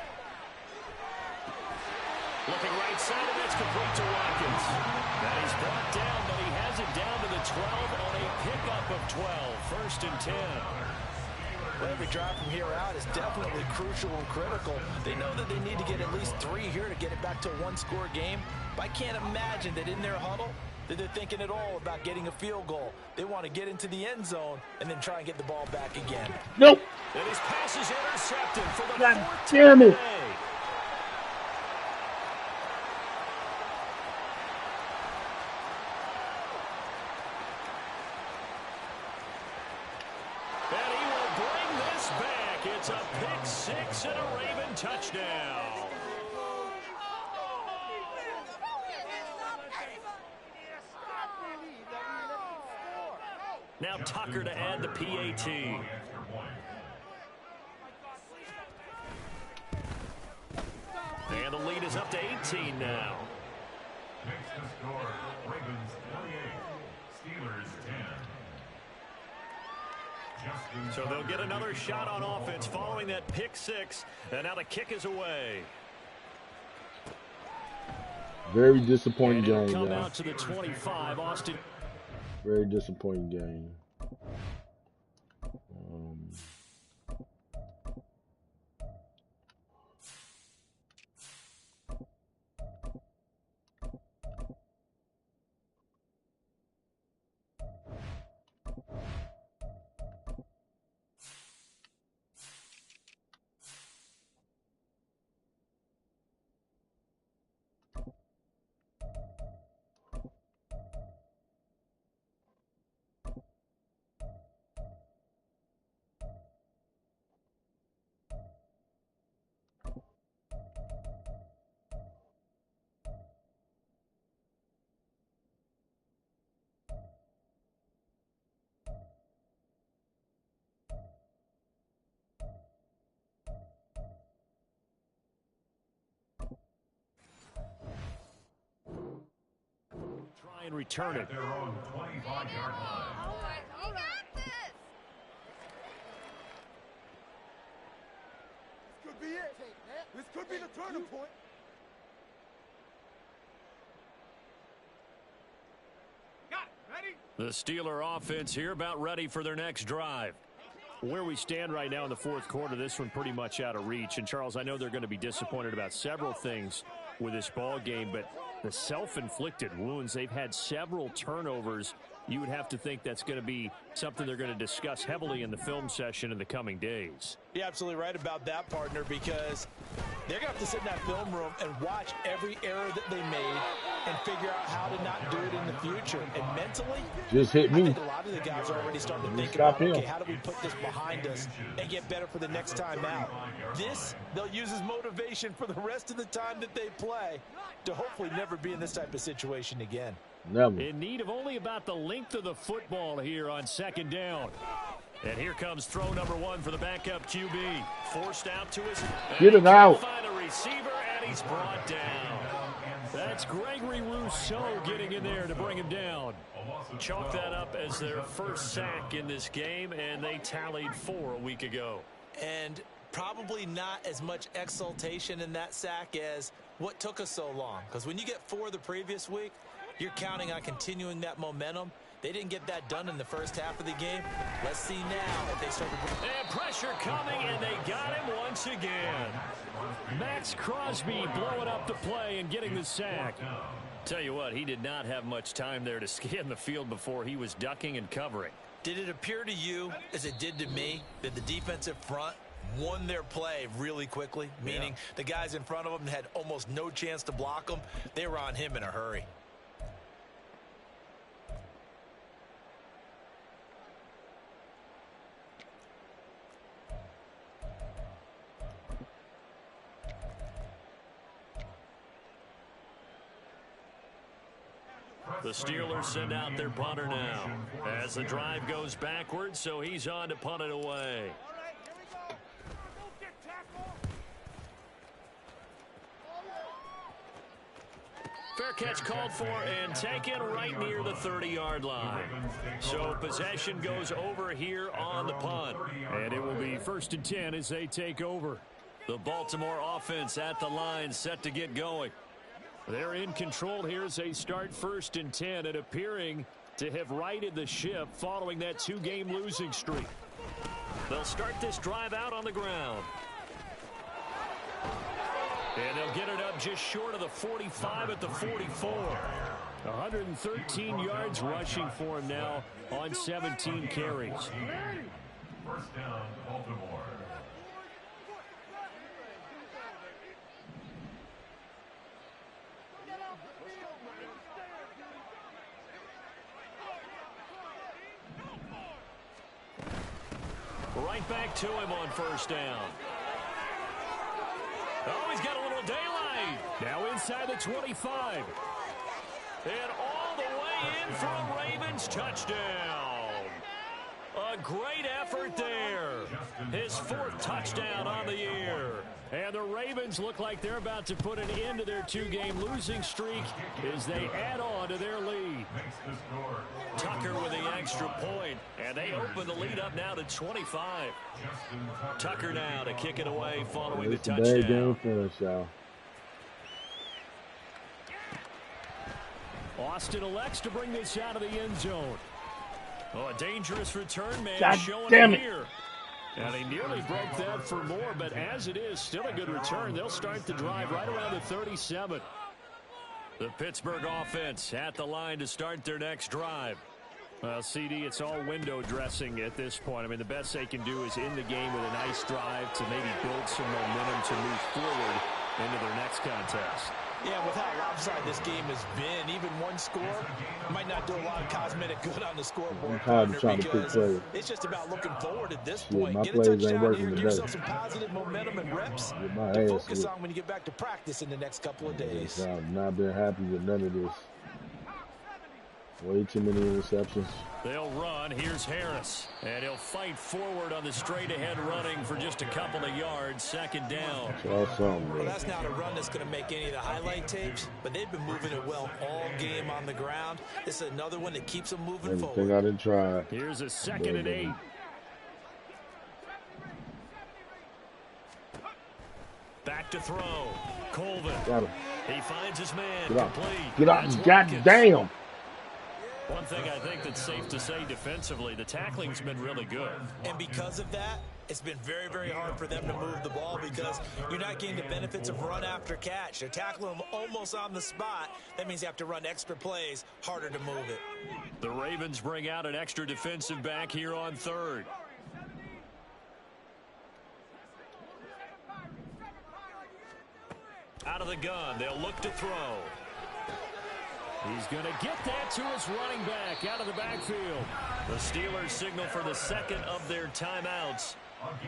Speaker 2: Looking right side, and it's complete to Watkins. And he's brought down, but he has it down to the 12 on a pickup of 12. 1st and 10.
Speaker 3: Well, every drive from here out is definitely crucial and critical. They know that they need to get at least 3 here to get it back to a 1-score game. But I can't imagine that in their huddle that they're thinking at all about getting a field goal. They want to get into the end zone and then try and get the ball back again.
Speaker 1: Nope.
Speaker 2: And his pass is intercepted for the
Speaker 1: God
Speaker 2: 14th
Speaker 1: damn it.
Speaker 2: play. And he will bring this back. It's a pick 6 and a Raven touchdown. Now Tucker to add the PAT. And the lead is up to 18 now.
Speaker 5: Makes the score Ravens 28, Steelers 10.
Speaker 2: So they'll get another shot on offense following that pick 6. And now the kick is away.
Speaker 1: Very disappointing
Speaker 2: And it'll
Speaker 1: game,
Speaker 2: come
Speaker 1: y'all.
Speaker 2: out to the 25. Austin.
Speaker 1: Very disappointing game.
Speaker 2: Try and return it.
Speaker 5: At their own 25-yard line.
Speaker 8: We got this.
Speaker 4: This could be it. This could be the turning point. Got it. Ready?
Speaker 2: The Steeler offense here about ready for their next drive.
Speaker 7: Where we stand right now in the 4th quarter, this one pretty much out of reach. And, Charles, I know they're going to be disappointed about several things with this ball game, but the self-inflicted wounds, they've had several turnovers. You would have to think that's going to be something they're going to discuss heavily in the film session in the coming days.
Speaker 3: You're absolutely right about that, partner, because they're going to have to sit in that film room and watch every error that they made and figure out how to not do it in the future. And mentally,
Speaker 1: Just hit
Speaker 3: I
Speaker 1: me.
Speaker 3: think a lot of the guys are already starting to think
Speaker 1: Stop
Speaker 3: about,
Speaker 1: him.
Speaker 3: okay, how do we put this behind us and get better for the next time out? This, they'll use as motivation for the rest of the time that they play to hopefully never be in this type of situation again.
Speaker 1: Never.
Speaker 7: In need of only about the length of the football here on 2nd down. And here comes throw number 1 for the backup QB. Forced out to his.
Speaker 1: Get it out.
Speaker 7: Find a receiver, and he's brought down. That's Gregory Rousseau getting in there to bring him down. Chalk that up as their first sack in this game, and they tallied 4 a week ago.
Speaker 3: And probably not as much exultation in that sack as what took us so long. Because when you get 4 the previous week, you're counting on continuing that momentum. They didn't get that done in the first half of the game. Let's see now if they start to...
Speaker 7: And pressure coming, and they got him once again. Max Crosby blowing up the play and getting the sack. Tell you what, he did not have much time there to scan the field before he was ducking and covering.
Speaker 3: Did it appear to you, as it did to me, that the defensive front won their play really quickly? Meaning the guys in front of them had almost no chance to block them. They were on him in a hurry.
Speaker 7: The Steelers send out their punter now as the drive goes backwards, so he's on to punt it away. Fair catch called for and taken right near the 30-yard line. So possession goes over here on the punt. And it will be 1st and 10 as they take over. The Baltimore offense at the line set to get going. They're in control here as they start 1st and 10 and appearing to have righted the ship following that 2-game losing streak. They'll start this drive out on the ground. And they'll get it up just short of the 45 at the 44. 113 yards rushing for him now on 17 carries.
Speaker 5: 1st down, Baltimore.
Speaker 7: Right back to him on 1st down. Oh, he's got a little daylight. Now inside the 25. And all the way in for a Ravens touchdown. A great effort there. His 4th touchdown on the year. And the Ravens look like they're about to put an end to their 2-game losing streak as they add on to their lead. Tucker with the extra point, and they open the lead up now to 25. Tucker now to kick it away following the touchdown.
Speaker 1: Bad game finish, y'all.
Speaker 7: Austin elects to bring this out of the end zone. Oh, a dangerous return man
Speaker 1: God
Speaker 7: showing
Speaker 1: damn
Speaker 7: it
Speaker 1: it.
Speaker 7: here. And he nearly broke that for more, but as it is, still a good return. They'll start the drive right around the 37. The Pittsburgh offense at the line to start their next drive. Well, CD, it's all window dressing at this point. I mean, the best they can do is end the game with a nice drive to maybe build some momentum to move forward into their next contest.
Speaker 3: Yeah, with how lopsided this game has been, even one score might not do a lot of cosmetic good on the scoreboard.
Speaker 1: I'm tired of trying to pick players.
Speaker 3: It's just about looking forward at this
Speaker 1: Yeah,
Speaker 3: point.
Speaker 1: my
Speaker 3: Get a
Speaker 1: plays ain't
Speaker 3: touchdown
Speaker 1: working
Speaker 3: here, give
Speaker 1: today.
Speaker 3: yourself some positive momentum and reps
Speaker 1: my
Speaker 3: to
Speaker 1: ass
Speaker 3: focus
Speaker 1: whipped.
Speaker 3: on when you get back to practice in the next couple of days.
Speaker 1: I've not been happy with none of this. Way too many interceptions.
Speaker 7: They'll run. Here's Harris. And he'll fight forward on the straight-ahead running for just a couple of yards. 2nd down.
Speaker 1: Awesome,
Speaker 3: Well, that's not a run that's going to make any of the highlight tapes, but they've been moving it well all game on the ground. This is another one that keeps them moving
Speaker 1: Everything
Speaker 3: forward.
Speaker 1: I didn't try.
Speaker 7: Here's a 2nd and 8. Back to throw. Colvin.
Speaker 1: Got him.
Speaker 7: He finds his man.
Speaker 1: Get up.
Speaker 7: Complete.
Speaker 1: Get up.
Speaker 7: That's
Speaker 1: God
Speaker 7: Watkins.
Speaker 1: damn.
Speaker 7: One thing I think that's safe to say defensively, the tackling's been really good.
Speaker 3: And because of that, it's been very, very hard for them to move the ball because you're not getting the benefits of run after catch. They're tackling them almost on the spot. That means you have to run extra plays, harder to move it.
Speaker 7: The Ravens bring out an extra defensive back here on 3rd. Out of the gun, they'll look to throw. He's going to get that to his running back out of the backfield. The Steelers signal for the 2nd of their timeouts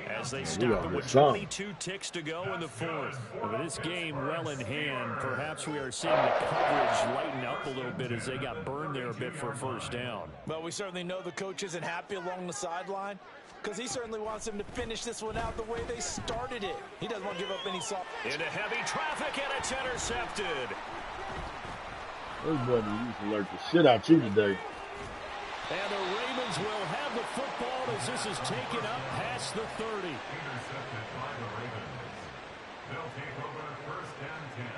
Speaker 7: as they stop it with 22 ticks to go in the 4th. With this game well in hand, perhaps we are seeing the coverage lighten up a little bit as they got burned there a bit for a 1st down.
Speaker 3: Well, we certainly know the coach isn't happy along the sideline. because he certainly wants them to finish this one out the way they started it. He doesn't want to give up any soft.
Speaker 7: Into heavy traffic, and it's intercepted.
Speaker 1: Everybody needs to alert the shit out you today.
Speaker 7: And the Ravens will have the football as this is taken up past the 30.
Speaker 5: Intercepted by the Ravens. They'll take over first and 10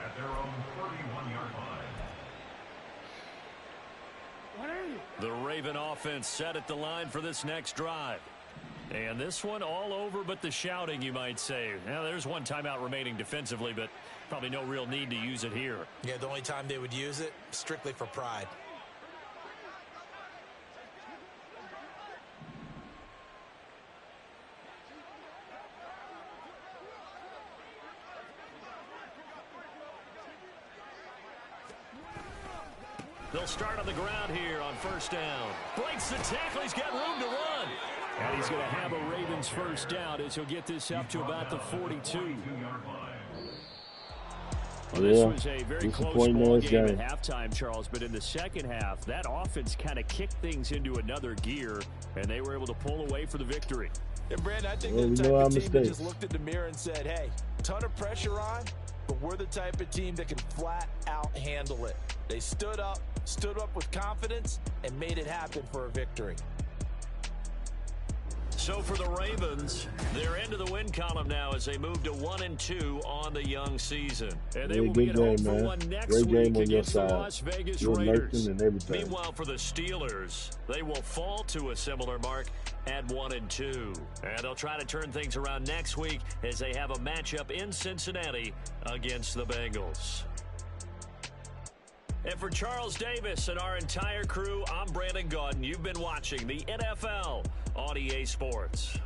Speaker 5: at their own 31-yard line.
Speaker 7: The Raven offense set at the line for this next drive. And this one all over but the shouting, you might say. Now, there's one timeout remaining defensively, but probably no real need to use it here.
Speaker 3: Yeah, the only time they would use it, strictly for pride.
Speaker 7: They'll start on the ground here on first down. Breaks the tackle. He's got room to run. And he's going to have a Ravens first down as he'll get this up to about the 42. Well, this was a very close ball game at halftime, Charles, but in the second half, that offense kind of kicked things into another gear, and they were able to pull away for the victory.
Speaker 3: And, Brandon, I think they're the type of team that just looked at the mirror and said, hey, ton of pressure on, but we're the type of team that can flat out handle it. They stood up with confidence, and made it happen for a victory.
Speaker 7: So for the Ravens, they're into the win column now as they move to 1-2 on the young season. And they will be at home for one next week against the Las Vegas Raiders. Meanwhile, for the Steelers, they will fall to a similar mark at 1-2. And they'll try to turn things around next week as they have a matchup in Cincinnati against the Bengals. And for Charles Davis and our entire crew, I'm Brandon Gaudin. You've been watching the NFL on EA Sports.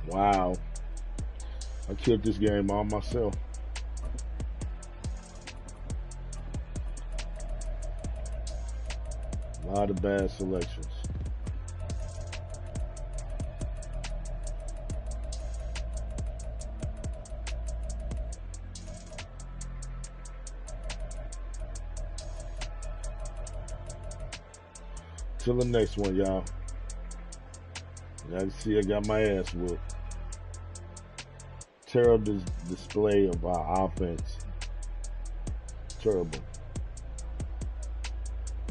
Speaker 1: Wow. I killed this game all myself. A lot of bad selections. Till the next one, y'all. Y'all can see I got my ass whooped. Terrible display of our offense. Terrible.